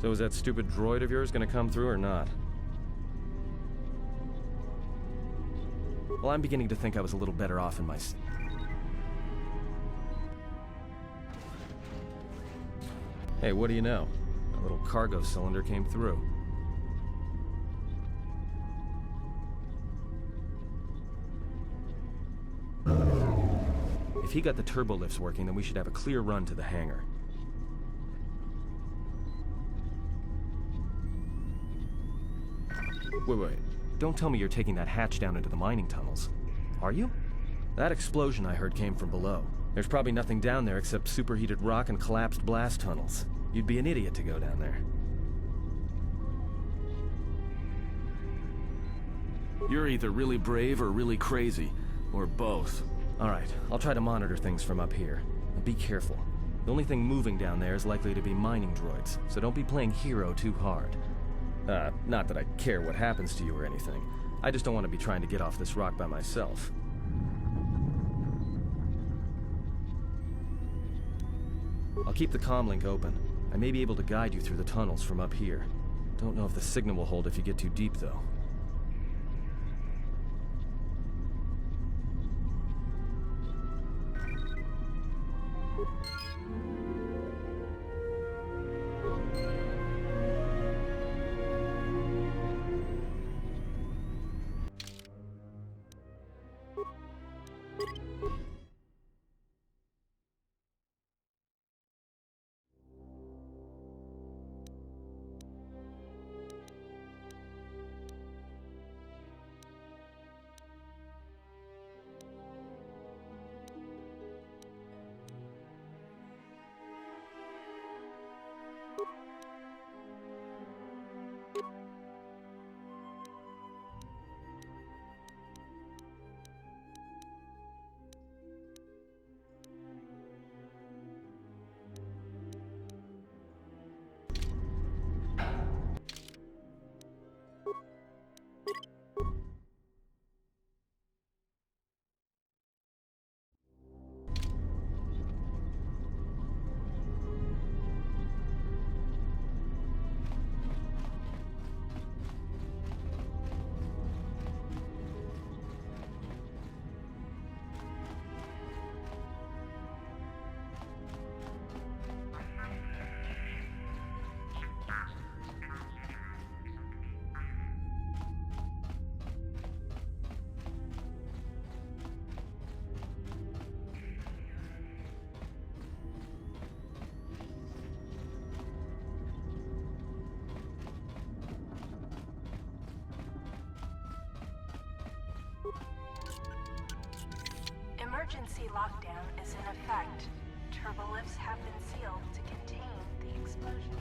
So is that stupid droid of yours gonna come through or not? Well, I'm beginning to think I was a little better off in my... Hey, what do you know? A little cargo cylinder came through. If he got the turbo lifts working, then we should have a clear run to the hangar. Wait. Don't tell me you're taking that hatch down into the mining tunnels. Are you? That explosion I heard came from below. There's probably nothing down there except superheated rock and collapsed blast tunnels. You'd be an idiot to go down there. You're either really brave or really crazy, or both. Alright, I'll try to monitor things from up here. And be careful. The only thing moving down there is likely to be mining droids, so don't be playing hero too hard. Not that I care what happens to you or anything. I just don't want to be trying to get off this rock by myself. I'll keep the comm link open. I may be able to guide you through the tunnels from up here. Don't know if the signal will hold if you get too deep, though. Emergency lockdown is in effect. Turbolifts have been sealed to contain the explosion.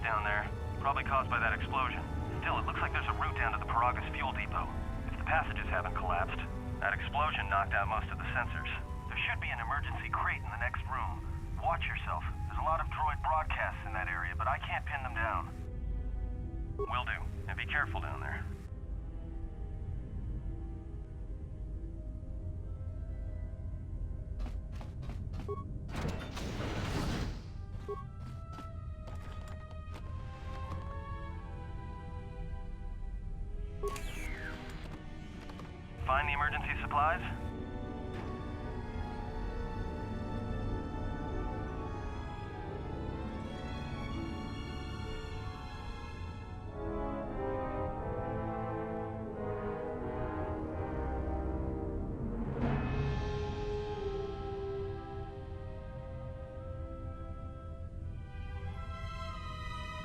down there. Probably caused by that explosion. Still, it looks like there's a route down to the Paragas fuel depot. If the passages haven't collapsed, that explosion knocked out most of the sensors. There should be an emergency crate in the next room. Watch yourself. There's a lot of droid broadcasts in that area, but I can't pin them down. Will do. And be careful down there. Find the emergency supplies?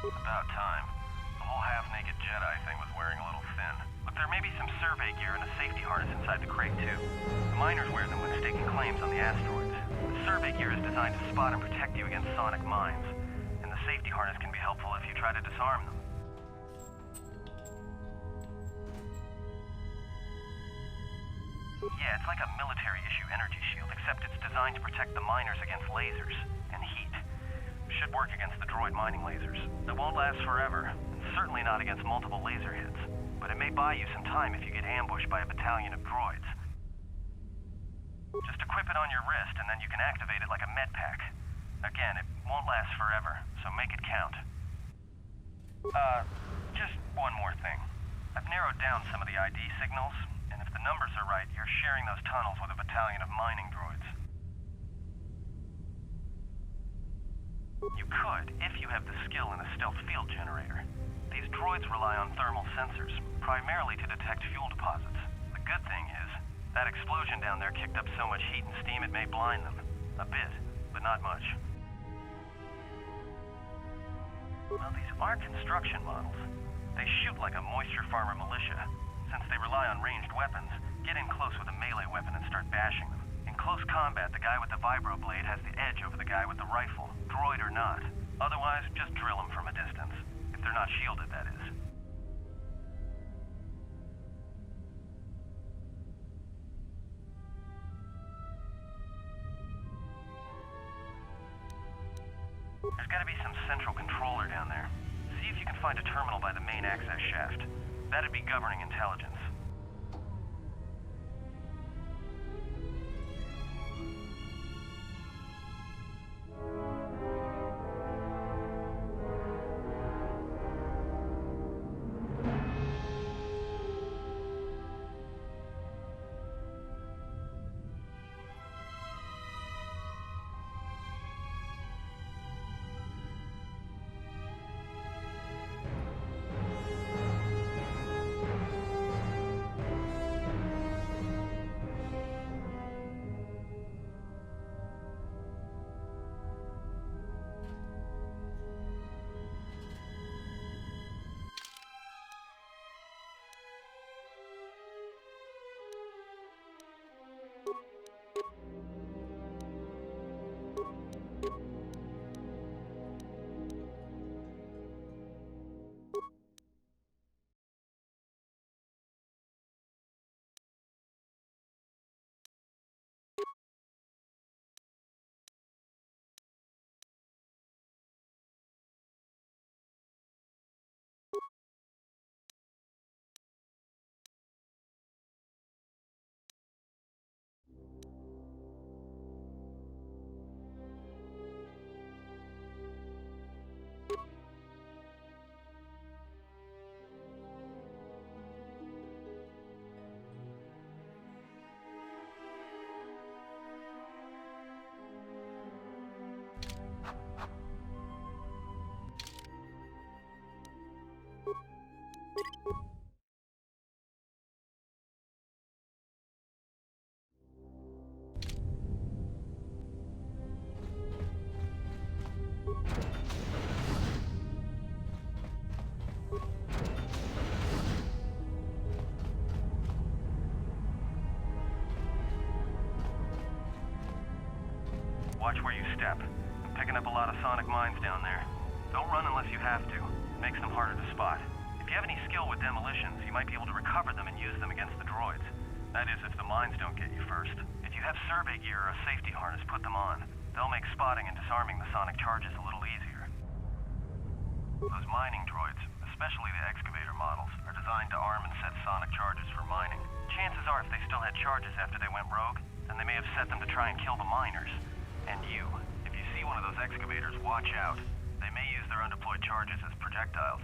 About time. The whole half-naked Jedi thing was wearing a little thin. Look, there may be some survey gear and a safety harness inside the crate, too. The miners wear them when staking claims on the asteroids. The survey gear is designed to spot and protect you against sonic mines. And the safety harness can be helpful if you try to disarm them. Yeah, it's like a military-issue energy shield, except it's designed to protect the miners against lasers and heat. Should work against the droid mining lasers. It won't last forever, and certainly not against multiple laser hits. But it may buy you some time if you get ambushed by a battalion of droids. Just equip it on your wrist, and then you can activate it like a med pack. Again, it won't last forever, so make it count. Just one more thing. I've narrowed down some of the ID signals, and if the numbers are right, you're sharing those tunnels with a battalion of mining droids. You could, if you have the skill in a stealth field generator. These droids rely on thermal sensors, primarily to detect fuel deposits. The good thing is, that explosion down there kicked up so much heat and steam it may blind them. A bit, but not much. Well, these are construction models. They shoot like a moisture farmer militia. Since they rely on ranged weapons, get in close with a melee weapon and start bashing them. In close combat, the guy with the vibroblade has the edge over the guy with the rifle, droid or not. Otherwise, just drill them from a distance. If they're not shielded, that is. There's gotta be some central controller down there. See if you can find a terminal by the main access shaft. That'd be governing intelligence. Watch where you step. I'm picking up a lot of sonic mines down there. Don't run unless you have to. It makes them harder to spot. If you have any skill with demolitions, you might be able to recover them and use them against the droids. That is, if the mines don't get you first. If you have survey gear or a safety harness, put them on. They'll make spotting and disarming the sonic charges a little easier. Those mining droids, especially the excavator models, are designed to arm and set sonic charges for mining. Chances are if they still had charges after they went rogue, then they may have set them to try and kill the miners. And you, if you see one of those excavators, watch out. They may use their undeployed charges as projectiles.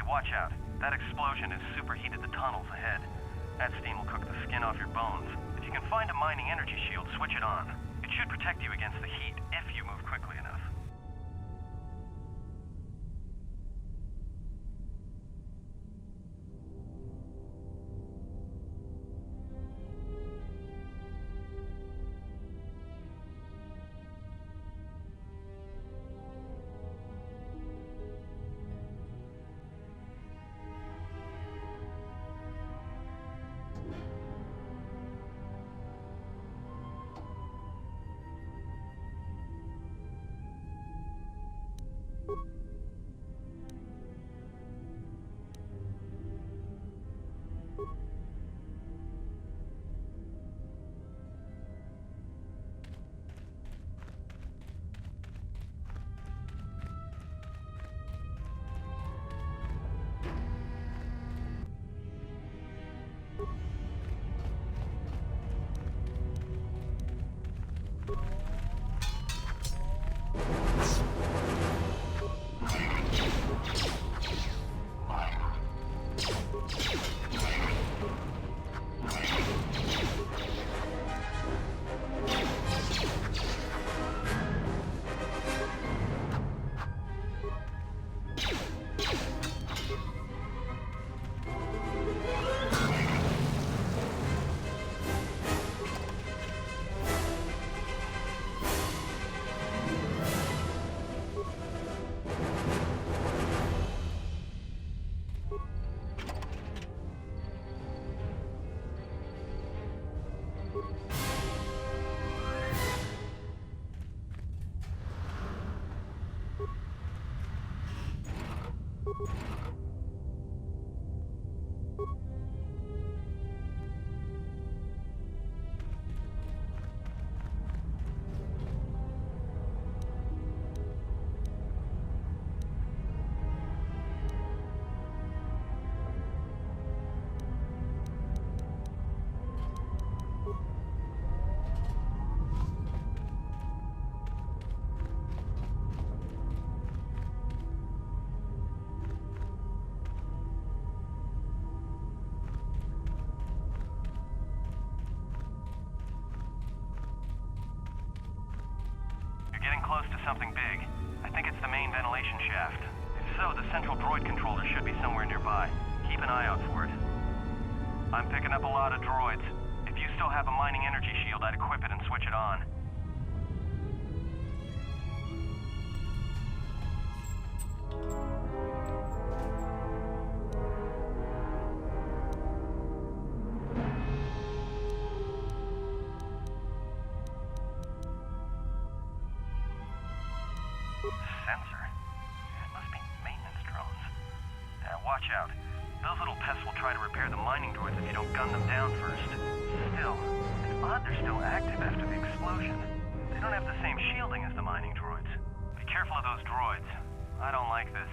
Watch out. That explosion has superheated the tunnels ahead. That steam will cook the skin off your bones. If you can find a mining energy shield, switch it on. It should protect you against the heat if you move quickly enough. Getting close to something big. I think it's the main ventilation shaft. If so, the central droid controller should be somewhere nearby. Keep an eye out for it. I'm picking up a lot of droids. If you still have a mining energy shield, I'd equip it and switch it on. Sensor? It must be maintenance drones. Watch out. Those little pests will try to repair the mining droids if you don't gun them down first. Still, it's odd they're still active after the explosion. They don't have the same shielding as the mining droids. Be careful of those droids. I don't like this.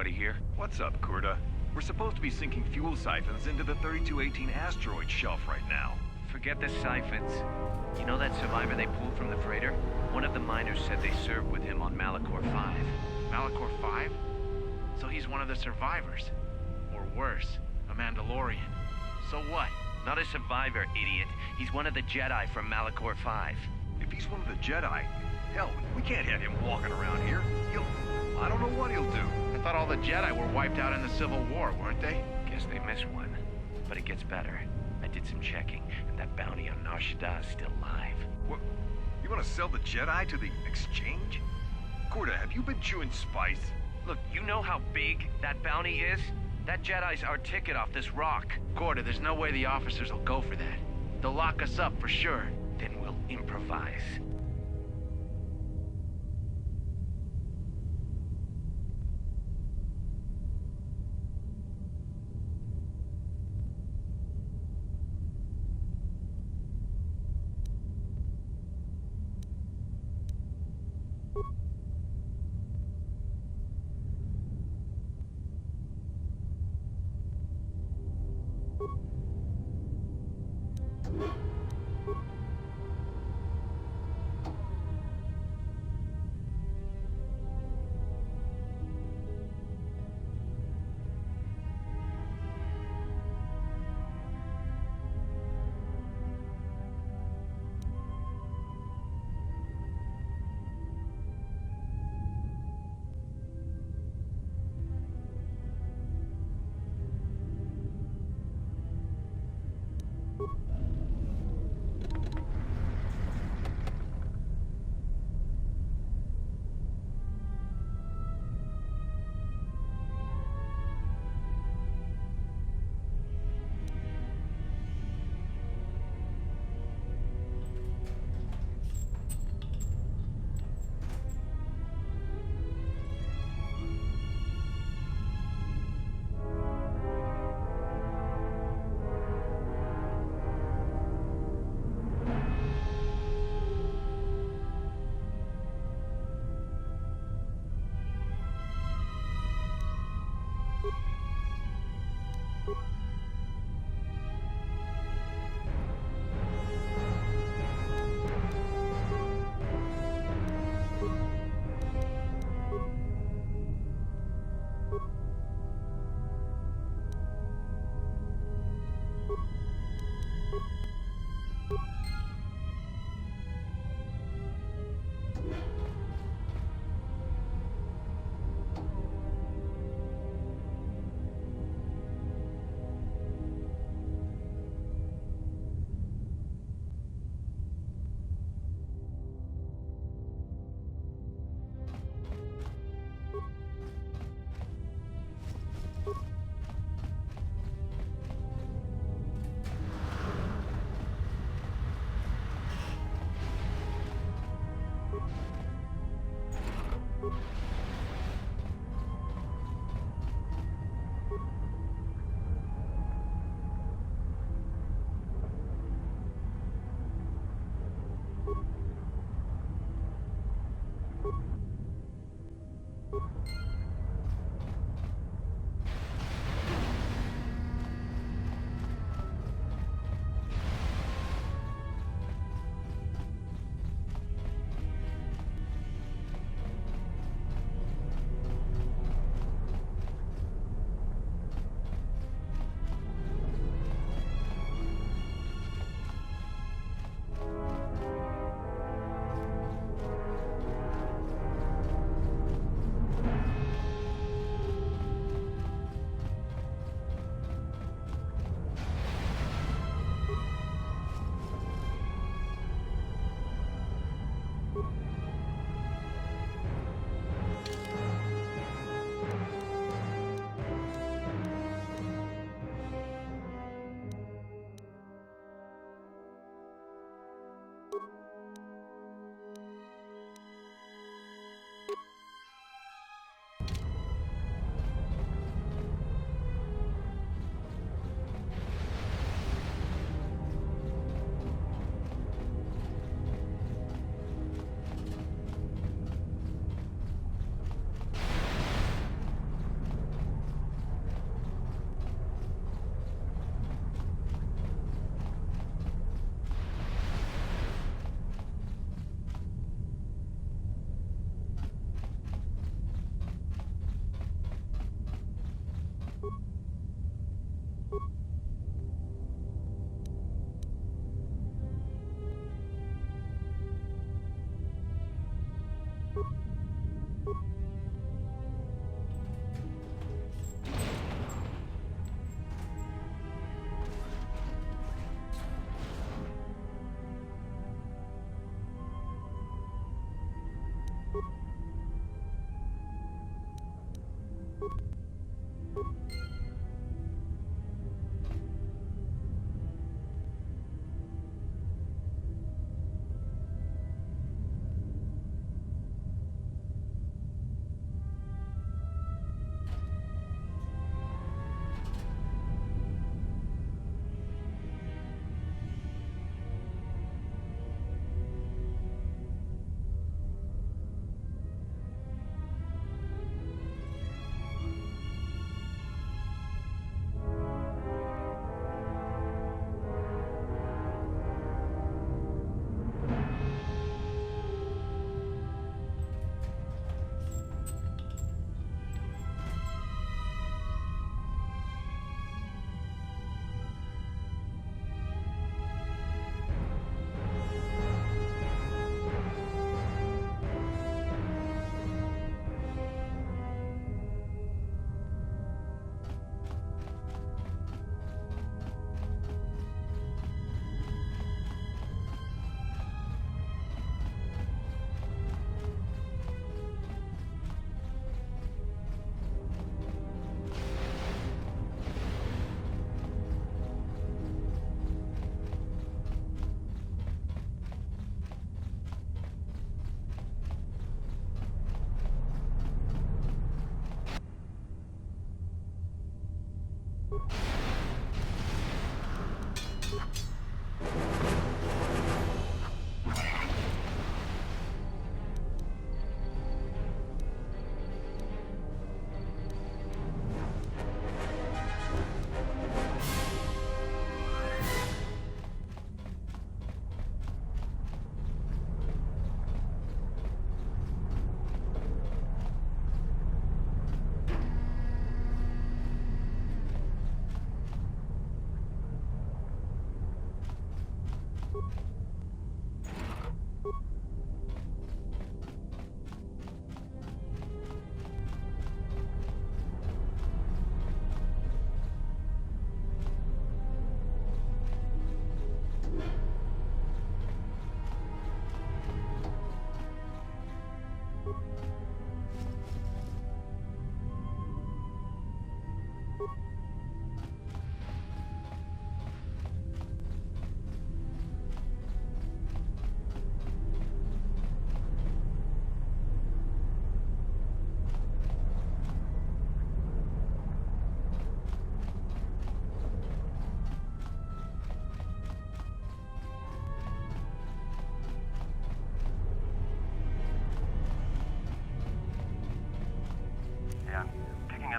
anybody here? What's up, Kurta? We're supposed to be sinking fuel siphons into the 3218 asteroid shelf right now. Forget the siphons. You know that survivor they pulled from the freighter? One of the miners said they served with him on Malachor 5. Malachor 5? So he's one of the survivors. Or worse, a Mandalorian. So what? Not a survivor, idiot. He's one of the Jedi from Malachor 5. If he's one of the Jedi, hell, we can't have him walking around here. I don't know what he'll do. I thought all the Jedi were wiped out in the Civil War, weren't they? Guess they missed one. But it gets better. I did some checking, and that bounty on Nar Shaddaa is still live. What? You want to sell the Jedi to the Exchange? Kurta, have you been chewing spice? Look, you know how big that bounty is? That Jedi's our ticket off this rock. Gorda, there's no way the officers will go for that. They'll lock us up for sure. Then we'll improvise.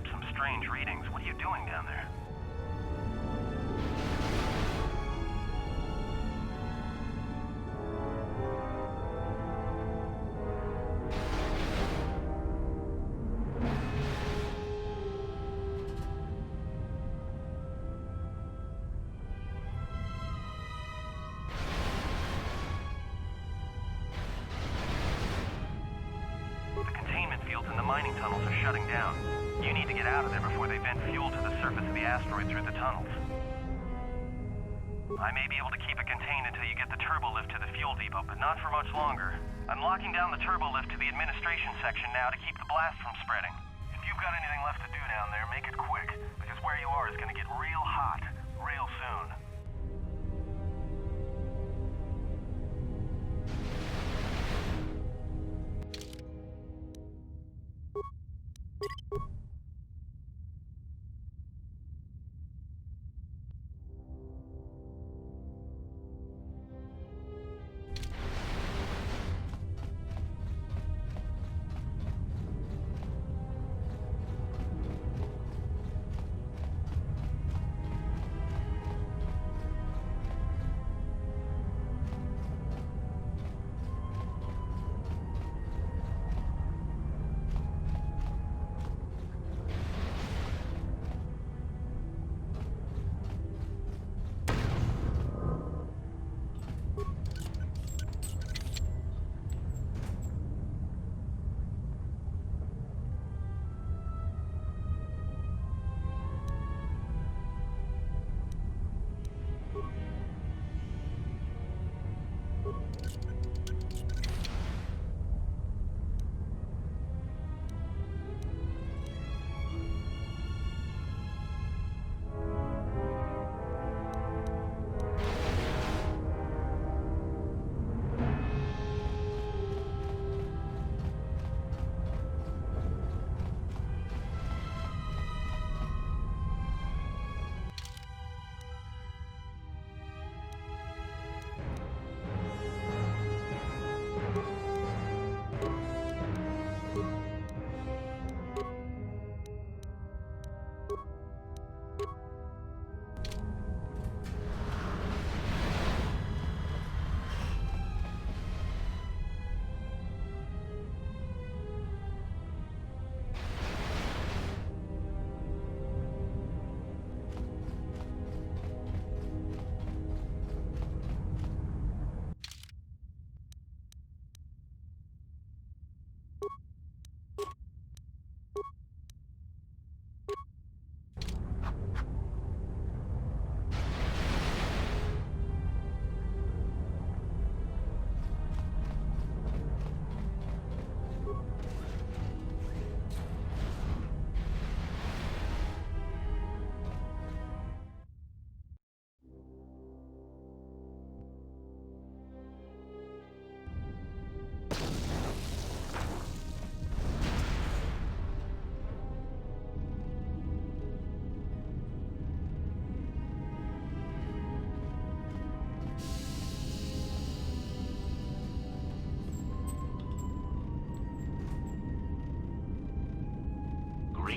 Some strange readings. What are you doing down there? The containment fields in the mining tunnels are shutting down. You need to get out of there before they vent fuel to the surface of the asteroid through the tunnels. I may be able to keep it contained until you get the turbo lift to the fuel depot, but not for much longer. I'm locking down the turbo lift to the administration section now to keep the blast from spreading. If you've got anything left to do down there, make it quick, because where you are is gonna get real hot, real soon.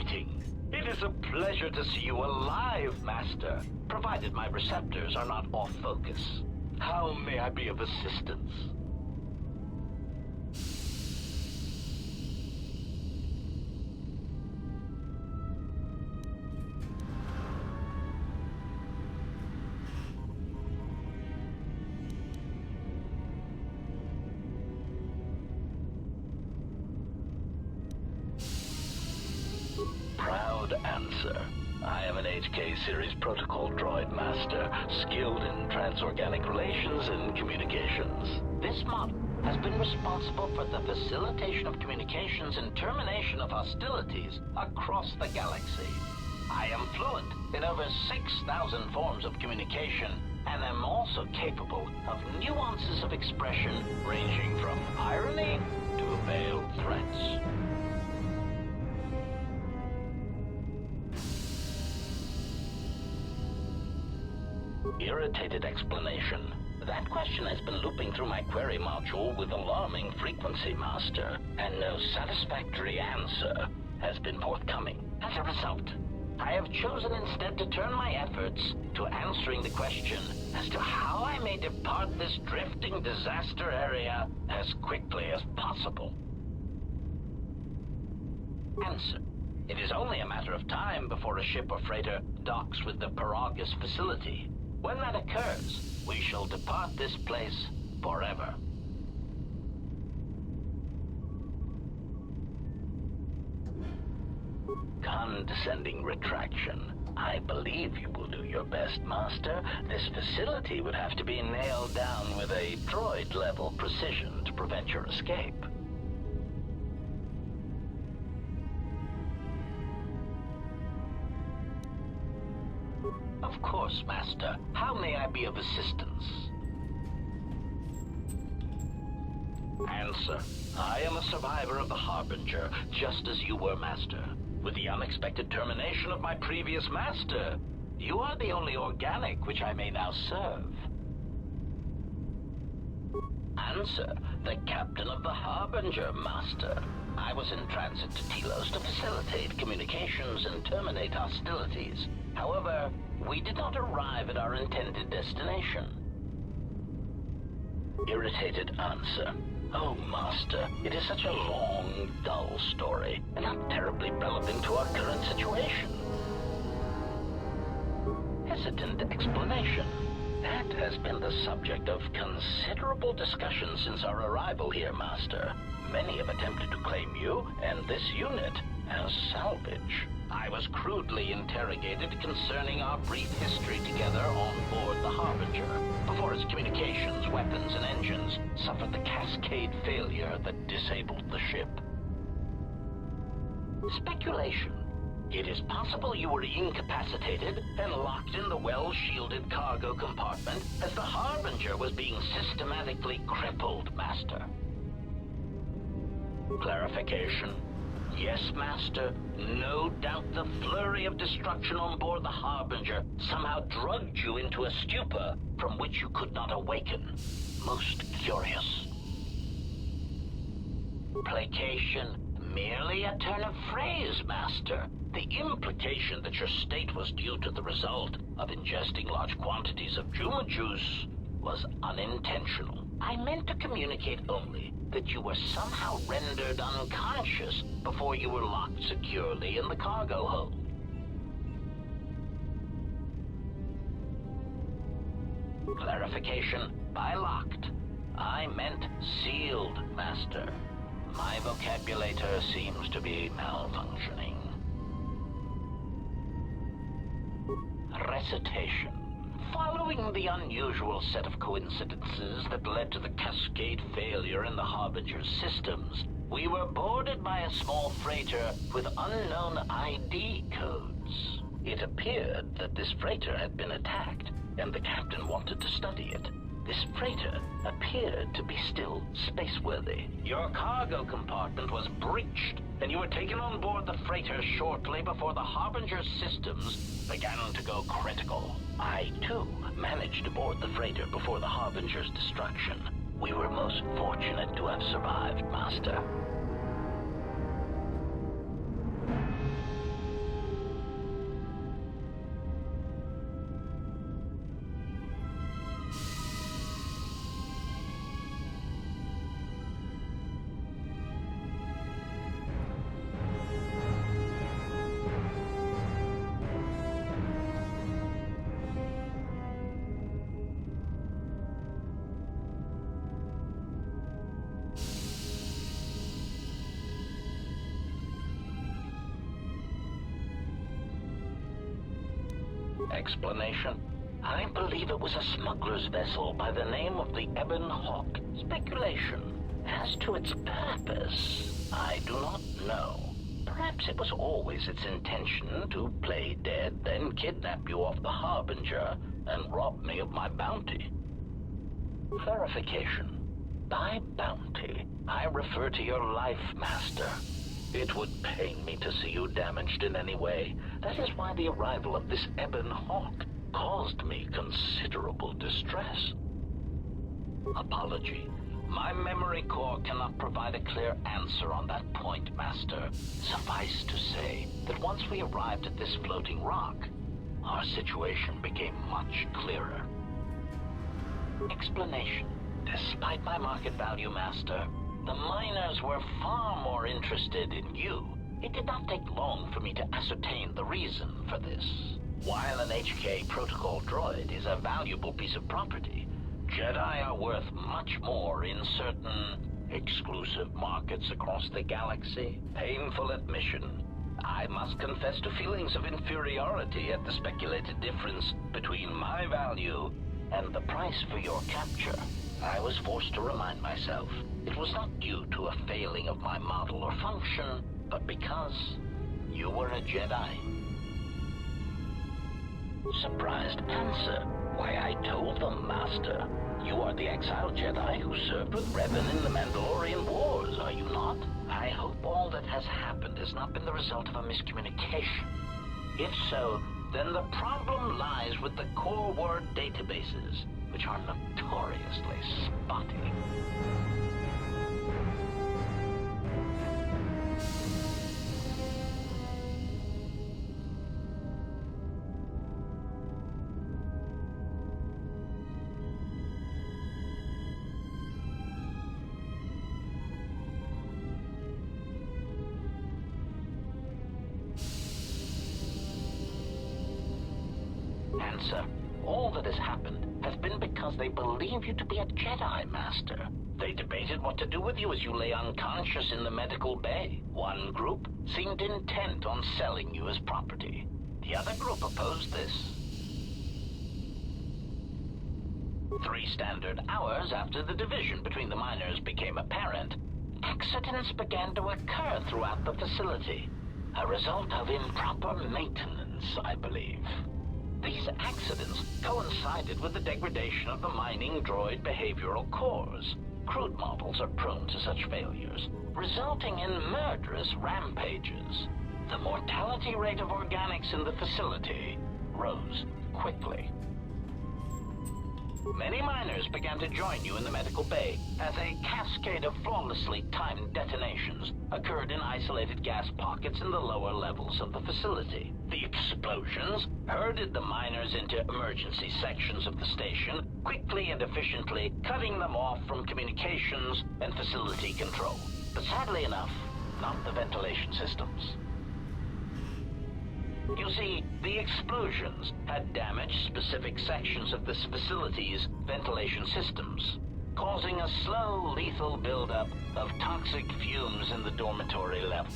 Greeting. It is a pleasure to see you alive, Master, provided my receptors are not off focus. How may I be of assistance? Proud answer. I am an HK series protocol droid master, skilled in transorganic relations and communications. This model has been responsible for the facilitation of communications and termination of hostilities across the galaxy. I am fluent in over 6,000 forms of communication, and am also capable of nuances of expression ranging from irony to veiled threats. Irritated explanation. That question has been looping through my query module with alarming frequency, Master, and no satisfactory answer has been forthcoming. As a result, I have chosen instead to turn my efforts to answering the question as to how I may depart this drifting disaster area as quickly as possible. Answer. It is only a matter of time before a ship or freighter docks with the Paragus facility. When that occurs, we shall depart this place forever. Condescending retraction. I believe you will do your best, Master. This facility would have to be nailed down with a droid-level precision to prevent your escape. Of course, Master. How may I be of assistance? Answer. I am a survivor of the Harbinger, just as you were, Master. With the unexpected termination of my previous Master, you are the only organic which I may now serve. Answer. The Captain of the Harbinger, Master. I was in transit to Telos to facilitate communications and terminate hostilities. However, we did not arrive at our intended destination. Irritated answer. Oh, Master, it is such a long, dull story, and not terribly relevant to our current situation. Hesitant explanation. That has been the subject of considerable discussion since our arrival here, Master. Many have attempted to claim you and this unit as salvage. I was crudely interrogated concerning our brief history together on board the Harbinger, before its communications, weapons, and engines suffered the cascade failure that disabled the ship. Speculation. It is possible you were incapacitated and locked in the well-shielded cargo compartment as the Harbinger was being systematically crippled, Master. Clarification. Yes, Master. No doubt the flurry of destruction on board the Harbinger somehow drugged you into a stupor from which you could not awaken. Most curious. Placation. Merely a turn of phrase, Master. The implication that your state was due to the result of ingesting large quantities of Juma juice was unintentional. I meant to communicate only that you were somehow rendered unconscious before you were locked securely in the cargo hold. Clarification. By locked, I meant sealed, Master. My vocabulator seems to be malfunctioning. Recitation. Following the unusual set of coincidences that led to the cascade failure in the Harbinger's systems, we were boarded by a small freighter with unknown ID codes. It appeared that this freighter had been attacked, and the captain wanted to study it. This freighter appeared to be still spaceworthy. Your cargo compartment was breached, and you were taken on board the freighter shortly before the Harbinger's systems began to go critical. I, too, managed to board the freighter before the Harbinger's destruction. We were most fortunate to have survived, Master. Explanation? I believe it was a smuggler's vessel by the name of the Ebon Hawk. Speculation. As to its purpose, I do not know. Perhaps it was always its intention to play dead, then kidnap you off the Harbinger and rob me of my bounty. Clarification. By bounty, I refer to your life, Master. It would pain me to see you damaged in any way. That is why the arrival of this Ebon Hawk caused me considerable distress. Apology. My memory core cannot provide a clear answer on that point, Master. Suffice to say that once we arrived at this floating rock, our situation became much clearer. Explanation. Despite my market value, Master, the miners were far more interested in you. It did not take long for me to ascertain the reason for this. While an HK protocol droid is a valuable piece of property, Jedi are worth much more in certain exclusive markets across the galaxy. Painful admission. I must confess to feelings of inferiority at the speculated difference between my value and the price for your capture. I was forced to remind myself it was not due to a failing of my model or function, but because you were a Jedi. Surprised answer. Why, I told them, Master. You are the exiled Jedi who served with Revan in the Mandalorian Wars, are you not? I hope all that has happened has not been the result of a miscommunication. If so, then the problem lies with the core word databases, which are notoriously spotty. Answer. All that has happened has been because they believe you to be a Jedi, Master. They debated what to do with you as you lay unconscious in the medical bay. One group seemed intent on selling you as property. The other group opposed this. 3 standard hours after the division between the miners became apparent, accidents began to occur throughout the facility. A result of improper maintenance, I believe. These accidents coincided with the degradation of the mining droid behavioral cores. Crude models are prone to such failures, resulting in murderous rampages. The mortality rate of organics in the facility rose quickly. Many miners began to join you in the medical bay as a cascade of flawlessly timed detonations occurred in isolated gas pockets in the lower levels of the facility. The explosions herded the miners into emergency sections of the station, quickly and efficiently cutting them off from communications and facility control. But sadly enough, not the ventilation systems. You see, the explosions had damaged specific sections of this facility's ventilation systems, causing a slow, lethal buildup of toxic fumes in the dormitory level.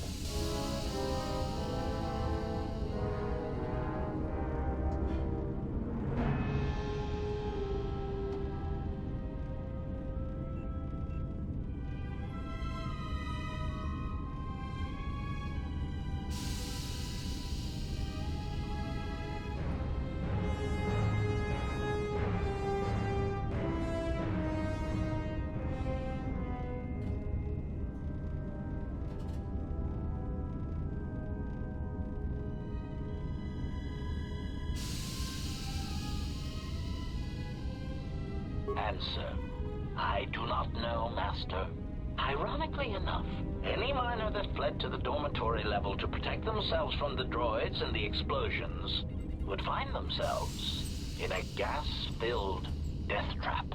Answer. I do not know, Master. Ironically enough, any miner that fled to the dormitory level to protect themselves from the droids and the explosions would find themselves in a gas-filled death trap.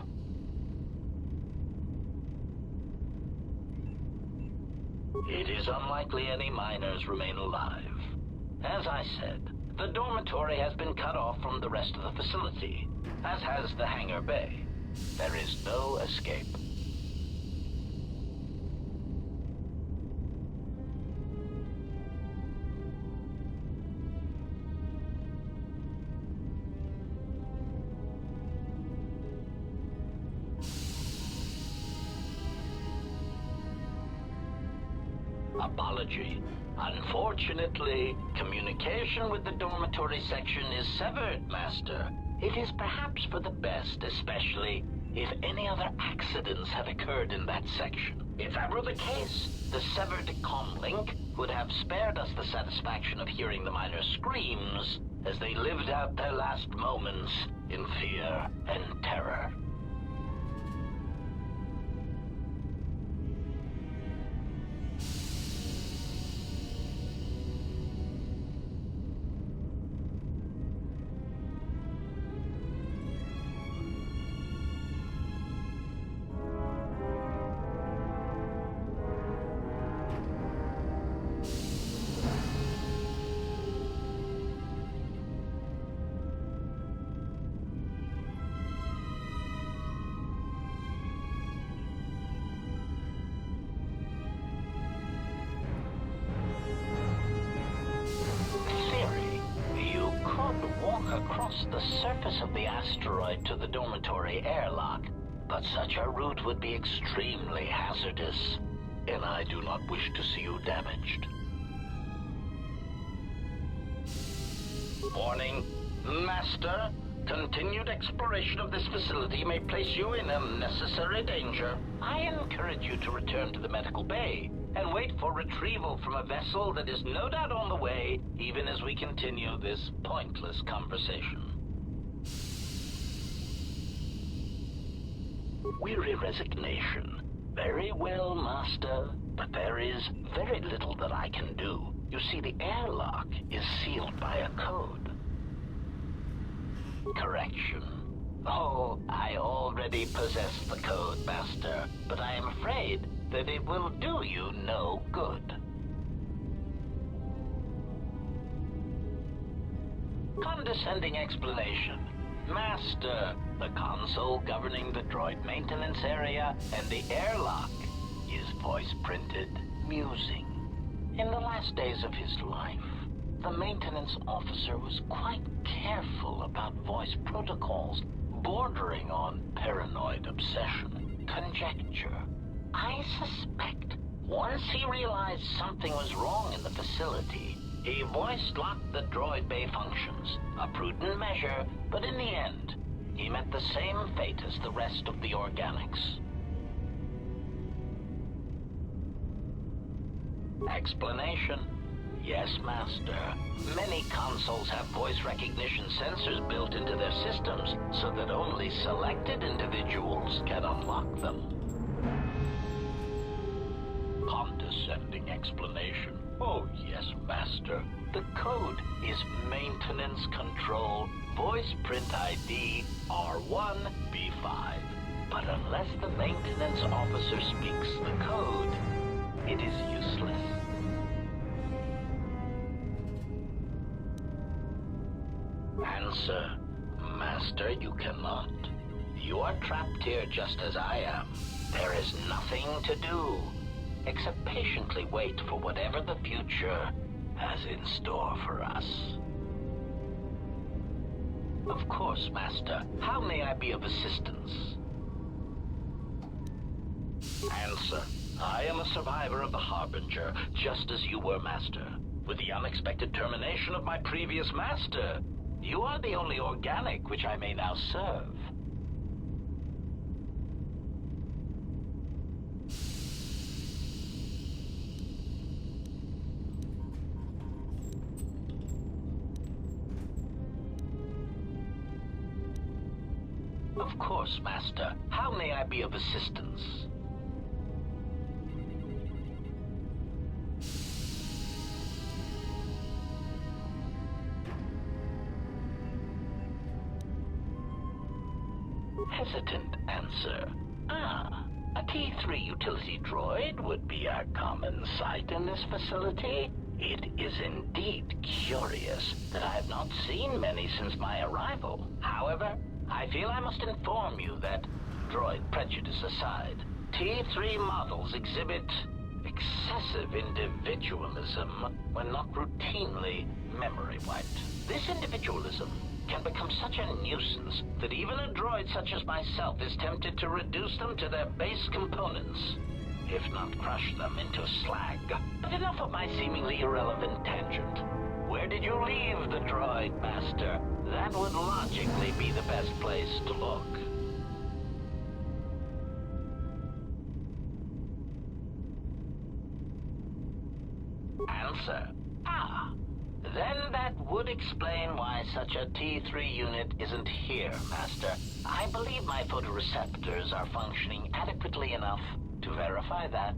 It is unlikely any miners remain alive. As I said, the dormitory has been cut off from the rest of the facility, as has the hangar bay. There is no escape. apology. Unfortunately, communication with the dormitory section is severed, Master. It is perhaps for the best, especially if any other accidents have occurred in that section. If that were the case, the severed comlink would have spared us the satisfaction of hearing the miners' screams as they lived out their last moments in fear and terror. Across the surface of the asteroid to the dormitory airlock, but such a route would be extremely hazardous, and I do not wish to see you damaged. Warning, Master. Continued exploration of this facility may place you in unnecessary danger. I encourage you to return to the medical bay and wait for retrieval from a vessel that is no doubt on the way, even as we continue this pointless conversation. Weary resignation. Very well, Master, but there is very little that I can do. You see, the airlock is sealed by a code. Correction. Oh, I already possess the code, Master, but I am afraid that it will do you no good. Condescending explanation. Master, the console governing the droid maintenance area and the airlock is voice-printed musing. In the last days of his life, the maintenance officer was quite careful about voice protocols, bordering on paranoid obsession. Conjecture. I suspect once he realized something was wrong in the facility, he voice-locked the droid bay functions. A prudent measure, but in the end, he met the same fate as the rest of the organics. Explanation. Yes, Master. Many consoles have voice recognition sensors built into their systems so that only selected individuals can unlock them. Condescending explanation. Oh, yes, Master. The code is Maintenance Control Voice Print ID R1B5. But unless the maintenance officer speaks the code, it is useless. Answer. Master, you cannot. You are trapped here just as I am. There is nothing to do except patiently wait for whatever the future has in store for us. Of course, Master. How may I be of assistance? Answer. I am a survivor of the Harbinger, just as you were, Master. With the unexpected termination of my previous master, you are the only organic which I may now serve. Of course, Master. How may I be of assistance? Hesitant answer. A T3 utility droid would be a common sight in this facility. It is indeed curious that I have not seen many since my arrival. However, I feel I must inform you that, droid prejudice aside, T3 models exhibit excessive individualism when not routinely memory wiped. This individualism can become such a nuisance that even a droid such as myself is tempted to reduce them to their base components. if not crush them into slag. But enough of my seemingly irrelevant tangent. Where did you leave the droid, Master? That would logically be the best place to look. Answer. Then that would explain why such a T3 unit isn't here, Master. I believe my photoreceptors are functioning adequately enough to verify that.